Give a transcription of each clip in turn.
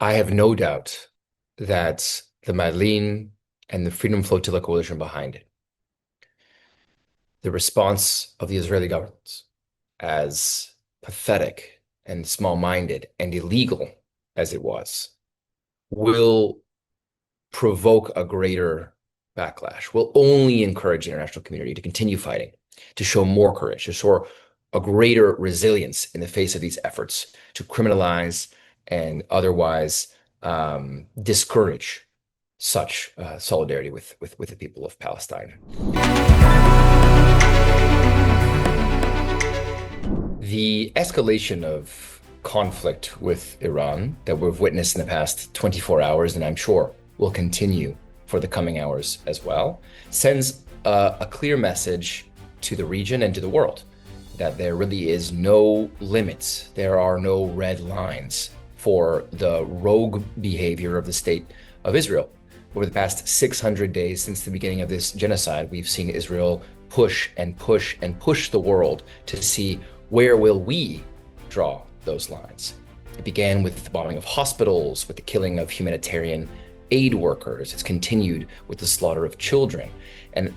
I have no doubt that the Madleen and the Freedom Flotilla coalition behind it, the response of the Israeli government, as pathetic and small-minded and illegal as it was, will provoke a greater backlash, will only encourage the international community to continue fighting, to show more courage, to show a greater resilience in the face of these efforts to criminalize and otherwise discourage such solidarity with the people of Palestine. The escalation of conflict with Iran that we've witnessed in the past 24 hours, and I'm sure will continue for the coming hours as well, sends a clear message to the region and to the world that there really is no limits, there are no red lines for the rogue behavior of the state of Israel. Over the past 600 days since the beginning of this genocide, we've seen Israel push and push and push the world to see where will we draw those lines. It began with the bombing of hospitals, with the killing of humanitarian aid workers. It's continued with the slaughter of children. And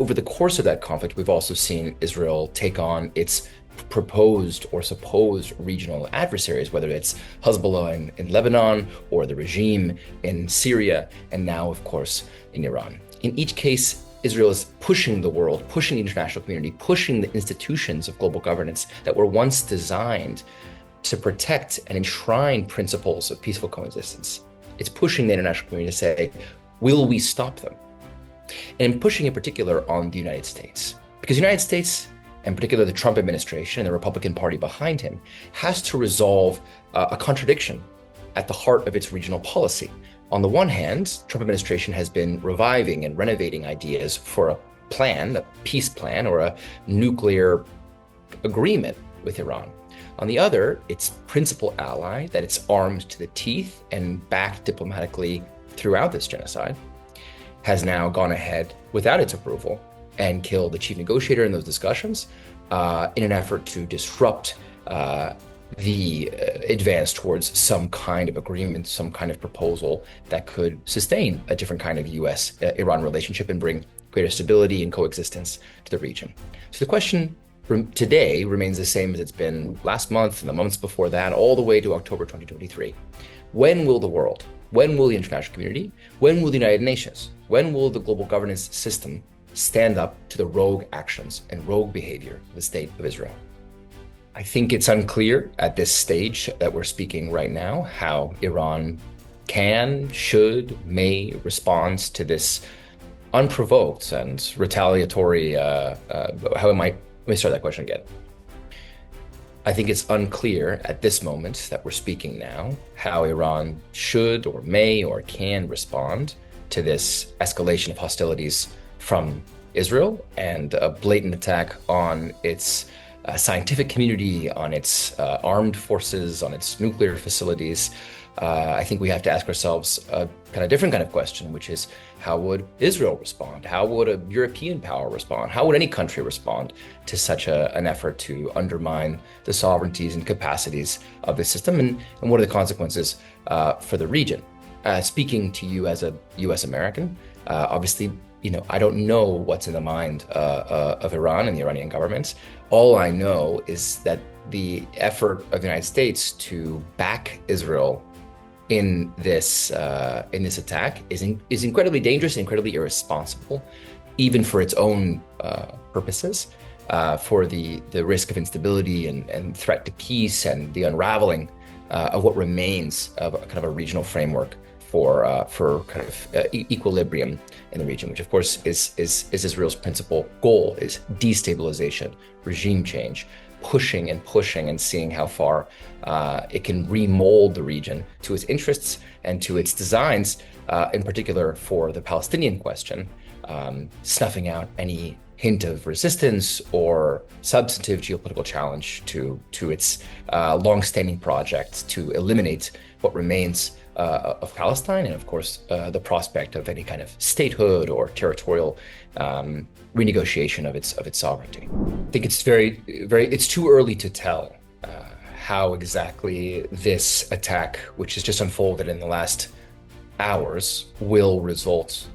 over the course of that conflict, we've also seen Israel take on its proposed or supposed regional adversaries, whether it's Hezbollah in Lebanon or the regime in Syria, and now, of course, in Iran. In each case, Israel is pushing the world, pushing the international community, pushing the institutions of global governance that were once designed to protect and enshrine principles of peaceful coexistence. It's pushing the international community to say, will we stop them? And pushing in particular on the United States. Because the United States, and particularly the Trump administration and the Republican Party behind him, has to resolve a contradiction at the heart of its regional policy. On the one hand, Trump administration has been reviving and renovating ideas for a plan, a peace plan, or a nuclear agreement with Iran. On the other, its principal ally that it's armed to the teeth and backed diplomatically throughout this genocide, has now gone ahead without its approval and killed the chief negotiator in those discussions in an effort to disrupt the advance towards some kind of agreement, some kind of proposal that could sustain a different kind of US-Iran relationship and bring greater stability and coexistence to the region. So the question today remains the same as it's been last month and the months before that, all the way to October 2023. When will the world, when will the international community, when will the United Nations, when will the global governance system stand up to the rogue actions and rogue behavior of the state of Israel? I think it's unclear at this stage that we're speaking right now how Iran can, should, may respond to this unprovoked and retaliatory, let me start that question again. I think it's unclear at this moment that we're speaking now how Iran should or may or can respond to this escalation of hostilities from Israel and a blatant attack on its scientific community, on its armed forces, on its nuclear facilities. I think we have to ask ourselves a kind of different kind of question, which is how would Israel respond? How would a European power respond? How would any country respond to such an effort to undermine the sovereignties and capacities of the system? And what are the consequences for the region? Speaking to you as a US American, obviously, I don't know what's in the mind of Iran and the Iranian government. All I know is that the effort of the United States to back Israel in this attack is incredibly dangerous, incredibly irresponsible, even for its own purposes, for the risk of instability and threat to peace and the unraveling of what remains of a kind of a regional framework for kind of equilibrium in the region, which of course is Israel's principal goal, is destabilization, regime change, pushing and seeing how far it can remold the region to its interests and to its designs, in particular for the Palestinian question, snuffing out any hint of resistance or substantive geopolitical challenge to its long-standing project to eliminate what remains of Palestine, and of course the prospect of any kind of statehood or territorial renegotiation of its sovereignty. I think it's it's too early to tell how exactly this attack, which has just unfolded in the last hours, will result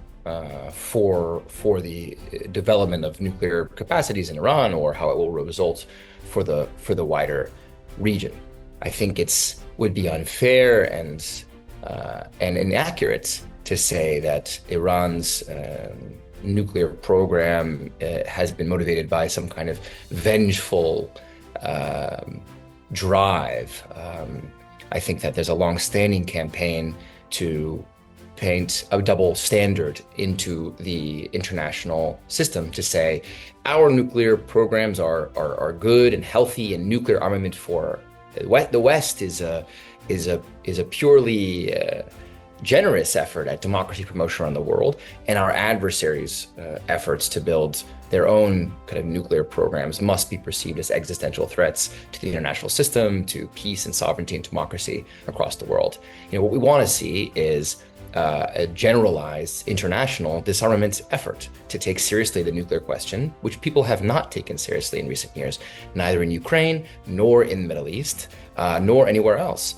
for the development of nuclear capacities in Iran, or how it will result for the wider region. I think would be unfair and inaccurate to say that Iran's nuclear program has been motivated by some kind of vengeful drive. I think that there's a long-standing campaign to paint a double standard into the international system to say our nuclear programs are good and healthy, and nuclear armament for the West is a purely generous effort at democracy promotion around the world, and our adversaries' efforts to build their own kind of nuclear programs must be perceived as existential threats to the international system, to peace and sovereignty and democracy across the world. What we want to see is a generalized international disarmament effort to take seriously the nuclear question, which people have not taken seriously in recent years, neither in Ukraine, nor in the Middle East, nor anywhere else,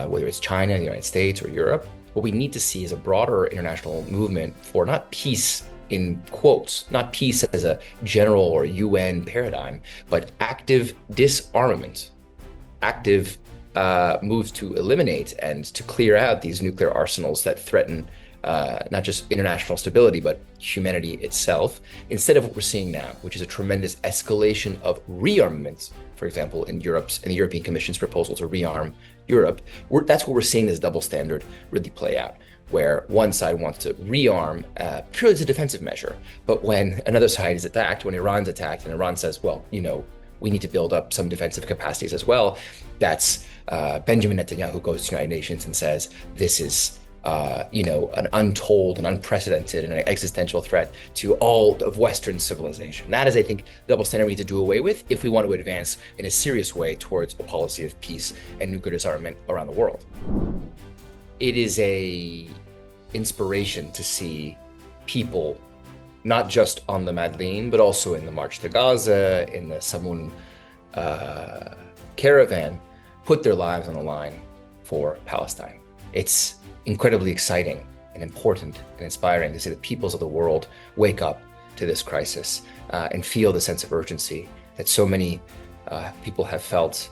whether it's China, the United States, or Europe. What we need to see is a broader international movement for not peace in quotes, not peace as a general or UN paradigm, but active disarmament, active moves to eliminate and to clear out these nuclear arsenals that threaten not just international stability, but humanity itself, instead of what we're seeing now, which is a tremendous escalation of rearmament. For example, in the European Commission's proposal to rearm Europe, that's what we're seeing this double standard really play out, where one side wants to rearm purely as a defensive measure, but when another side is attacked, when Iran's attacked, and Iran says, well, we need to build up some defensive capacities as well, that's Benjamin Netanyahu goes to the United Nations and says, this is an untold and unprecedented and an existential threat to all of Western civilization. That is, I think, the double standard we need to do away with if we want to advance in a serious way towards a policy of peace and nuclear disarmament around the world. It is a inspiration to see people, not just on the Madeleine, but also in the March to Gaza, in the Samun caravan, put their lives on the line for Palestine. It's incredibly exciting and important and inspiring to see the peoples of the world wake up to this crisis and feel the sense of urgency that so many people have felt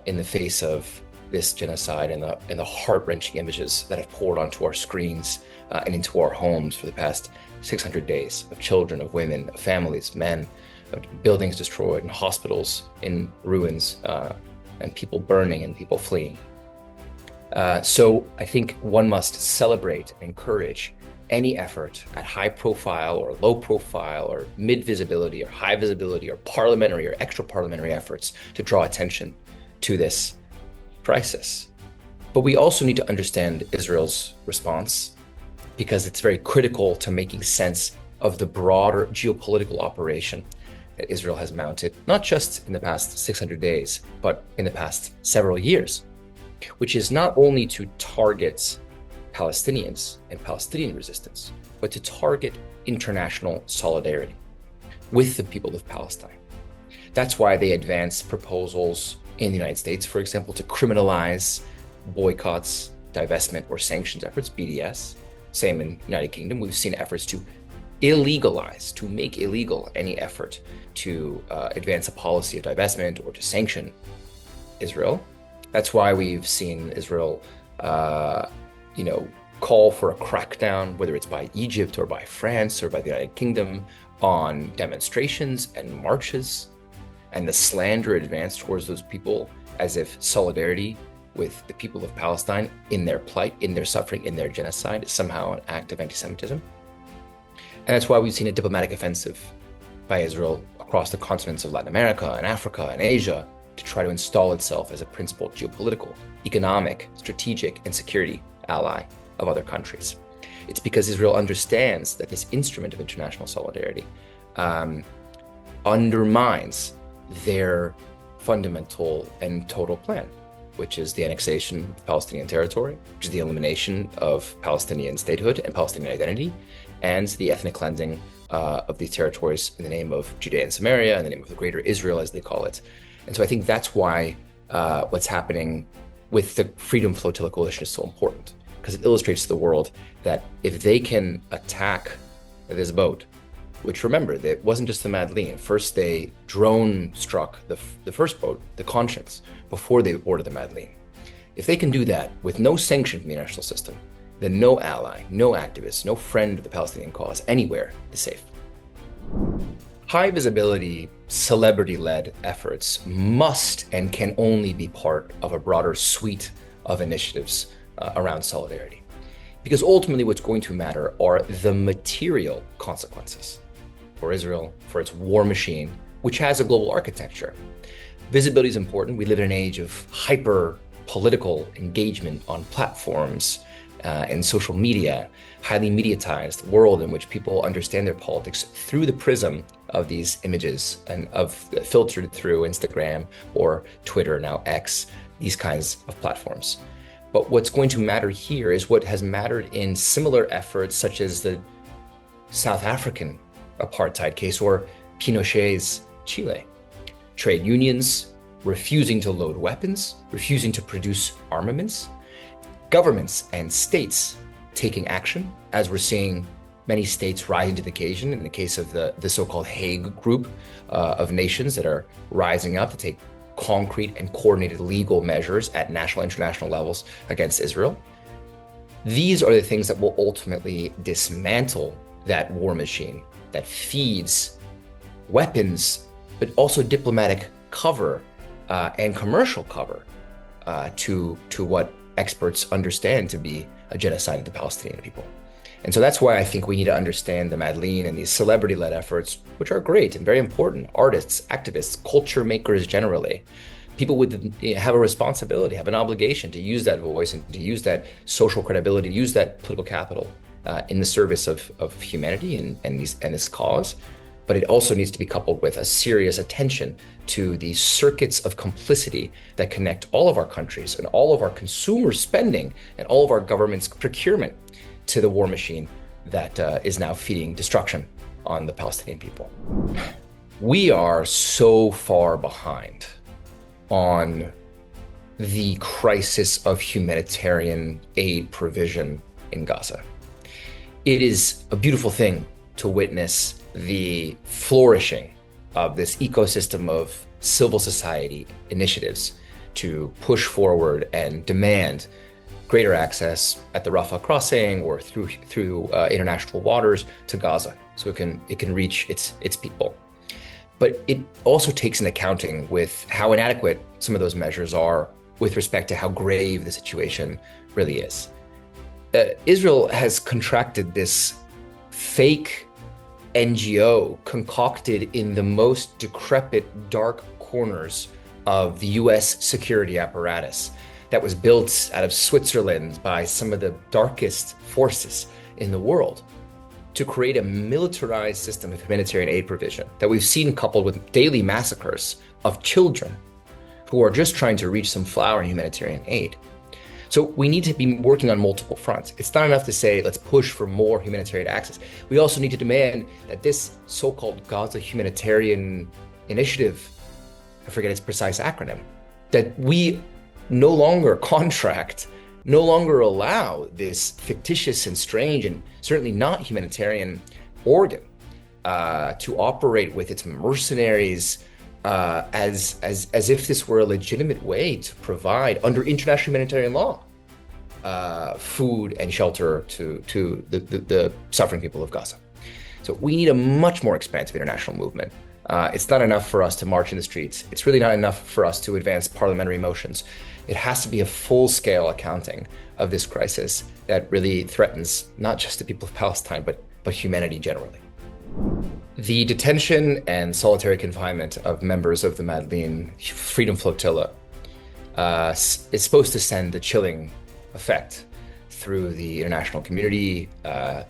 in the face of this genocide and the heart-wrenching images that have poured onto our screens and into our homes for the past 600 days of children, of women, of families, men, of buildings destroyed, and hospitals in ruins, and people burning and people fleeing. So I think one must celebrate and encourage any effort at high profile or low profile or mid visibility or high visibility or parliamentary or extra parliamentary efforts to draw attention to this crisis. But we also need to understand Israel's response, because it's very critical to making sense of the broader geopolitical operation that Israel has mounted, not just in the past 600 days, but in the past several years, which is not only to target Palestinians and Palestinian resistance, but to target international solidarity with the people of Palestine. That's why they advance proposals in the United States, for example, to criminalize boycotts, divestment, or sanctions efforts, BDS. Same in the United Kingdom. We've seen efforts to illegalize, to make illegal any effort to advance a policy of divestment or to sanction Israel. That's why we've seen Israel, call for a crackdown, whether it's by Egypt or by France or by the United Kingdom, on demonstrations and marches, and the slander advanced towards those people as if solidarity with the people of Palestine in their plight, in their suffering, in their genocide is somehow an act of anti-Semitism. And that's why we've seen a diplomatic offensive by Israel across the continents of Latin America and Africa and Asia to try to install itself as a principled geopolitical, economic, strategic, and security ally of other countries. It's because Israel understands that this instrument of international solidarity undermines their fundamental and total plan, which is the annexation of Palestinian territory, which is the elimination of Palestinian statehood and Palestinian identity, and the ethnic cleansing of these territories in the name of Judea and Samaria, in the name of the Greater Israel, as they call it. And so I think that's why what's happening with the Freedom Flotilla coalition is so important, because it illustrates to the world that if they can attack this boat, which, remember, it wasn't just the Madeleine. First, they drone struck the first boat, the Conscience, before they boarded the Madeleine. If they can do that with no sanction from the international system, then no ally, no activist, no friend of the Palestinian cause anywhere is safe. High visibility, celebrity-led efforts must and can only be part of a broader suite of initiatives around solidarity. Because ultimately what's going to matter are the material consequences for Israel, for its war machine, which has a global architecture. Visibility is important. We live in an age of hyper-political engagement on platforms and social media, highly mediatized world in which people understand their politics through the prism of these images and filtered through Instagram or Twitter, now X, these kinds of platforms. But what's going to matter here is what has mattered in similar efforts, such as the South African apartheid case or Pinochet's Chile. Trade unions refusing to load weapons, refusing to produce armaments, governments and states taking action, as we're seeing many states rising to the occasion in the case of the so-called Hague group of nations that are rising up to take concrete and coordinated legal measures at national and international levels against Israel. These are the things that will ultimately dismantle that war machine that feeds weapons, but also diplomatic cover and commercial cover to what experts understand to be a genocide of the Palestinian people. And so that's why I think we need to understand the Madeleine and these celebrity-led efforts, which are great and very important. Artists, activists, culture makers generally. People would have a responsibility, have an obligation to use that voice and to use that social credibility, to use that political capital in the service of humanity and this cause. But it also needs to be coupled with a serious attention to the circuits of complicity that connect all of our countries and all of our consumer spending and all of our government's procurement to the war machine that is now feeding destruction on the Palestinian people. We are so far behind on the crisis of humanitarian aid provision in Gaza. It is a beautiful thing to witness the flourishing of this ecosystem of civil society initiatives to push forward and demand greater access at the Rafah crossing or through international waters to Gaza, so it can reach its people. But it also takes an accounting with how inadequate some of those measures are with respect to how grave the situation really is. Israel has contracted this fake NGO concocted in the most decrepit, dark corners of the US security apparatus that was built out of Switzerland by some of the darkest forces in the world to create a militarized system of humanitarian aid provision that we've seen coupled with daily massacres of children who are just trying to reach some flower in humanitarian aid. So we need to be working on multiple fronts. It's not enough to say, let's push for more humanitarian access. We also need to demand that this so-called Gaza Humanitarian Initiative, I forget its precise acronym, that we no longer contract, no longer allow this fictitious and strange and certainly not humanitarian organ to operate with its mercenaries as if this were a legitimate way to provide, under international humanitarian law, food and shelter to the suffering people of Gaza. So we need a much more expansive international movement. It's not enough for us to march in the streets. It's really not enough for us to advance parliamentary motions. It has to be a full-scale accounting of this crisis that really threatens not just the people of Palestine, but humanity generally. The detention and solitary confinement of members of the Madeleine Freedom Flotilla is supposed to send a chilling effect through the international community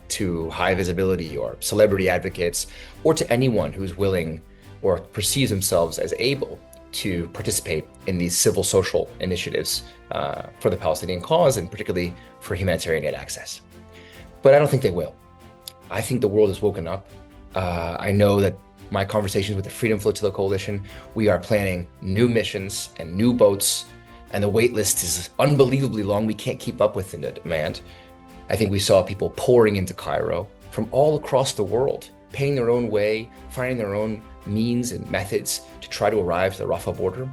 to high visibility or celebrity advocates, or to anyone who's willing or perceives themselves as able to participate in these civil social initiatives for the Palestinian cause, and particularly for humanitarian aid access. But I don't think they will. I think the world has woken up. I know that my conversations with the Freedom Flotilla Coalition, we are planning new missions and new boats, and the wait list is unbelievably long. We can't keep up with the demand. I think we saw people pouring into Cairo from all across the world, paying their own way, finding their own means and methods to try to arrive to the Rafah border.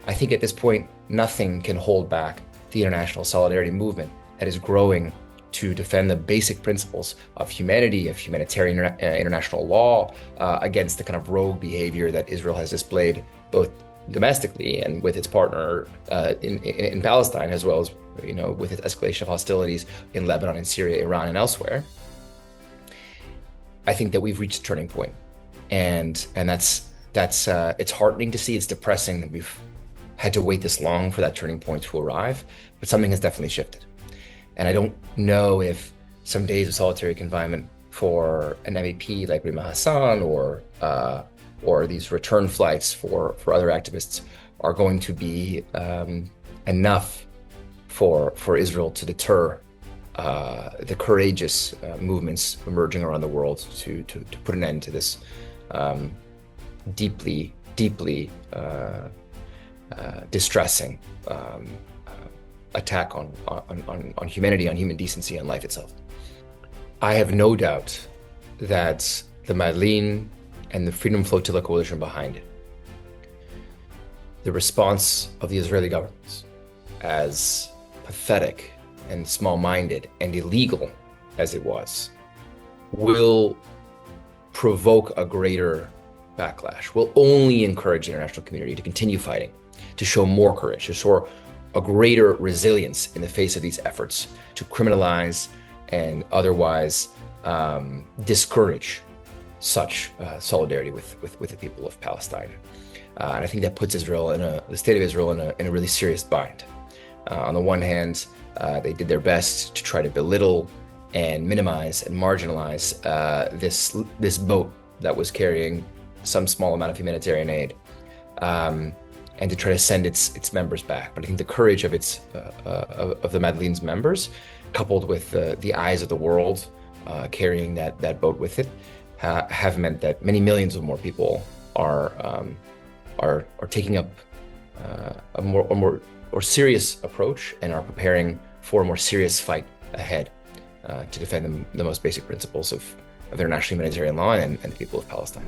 I think at this point, nothing can hold back the international solidarity movement that is growing to defend the basic principles of humanity, of humanitarian international law, against the kind of rogue behavior that Israel has displayed both domestically and with its partner in Palestine, as well as with its escalation of hostilities in Lebanon and Syria, Iran, and elsewhere. I think that we've reached a turning point, and that's it's heartening to see. It's depressing that we've had to wait this long for that turning point to arrive, but something has definitely shifted. And I don't know if some days of solitary confinement for an MEP like Rima Hassan or these return flights for other activists are going to be enough for Israel to deter the courageous movements emerging around the world to put an end to this deeply distressing attack on humanity, on human decency, and life itself. I have no doubt that the Madleen and the Freedom Flotilla coalition behind it, the response of the Israeli government, as pathetic and small-minded and illegal as it was, will provoke a greater backlash, will only encourage the international community to continue fighting, to show more courage, to show a greater resilience in the face of these efforts to criminalize and otherwise discourage such solidarity with the people of Palestine. And I think that puts Israel the state of Israel in a really serious bind. On the one hand, they did their best to try to belittle and minimize and marginalize this boat that was carrying some small amount of humanitarian aid, and to try to send its members back. But I think the courage of the Madleen's members, coupled with the eyes of the world carrying that boat with it, have meant that many millions of more people are taking up a more serious approach and are preparing for a more serious fight ahead to defend the most basic principles of international humanitarian law and the people of Palestine.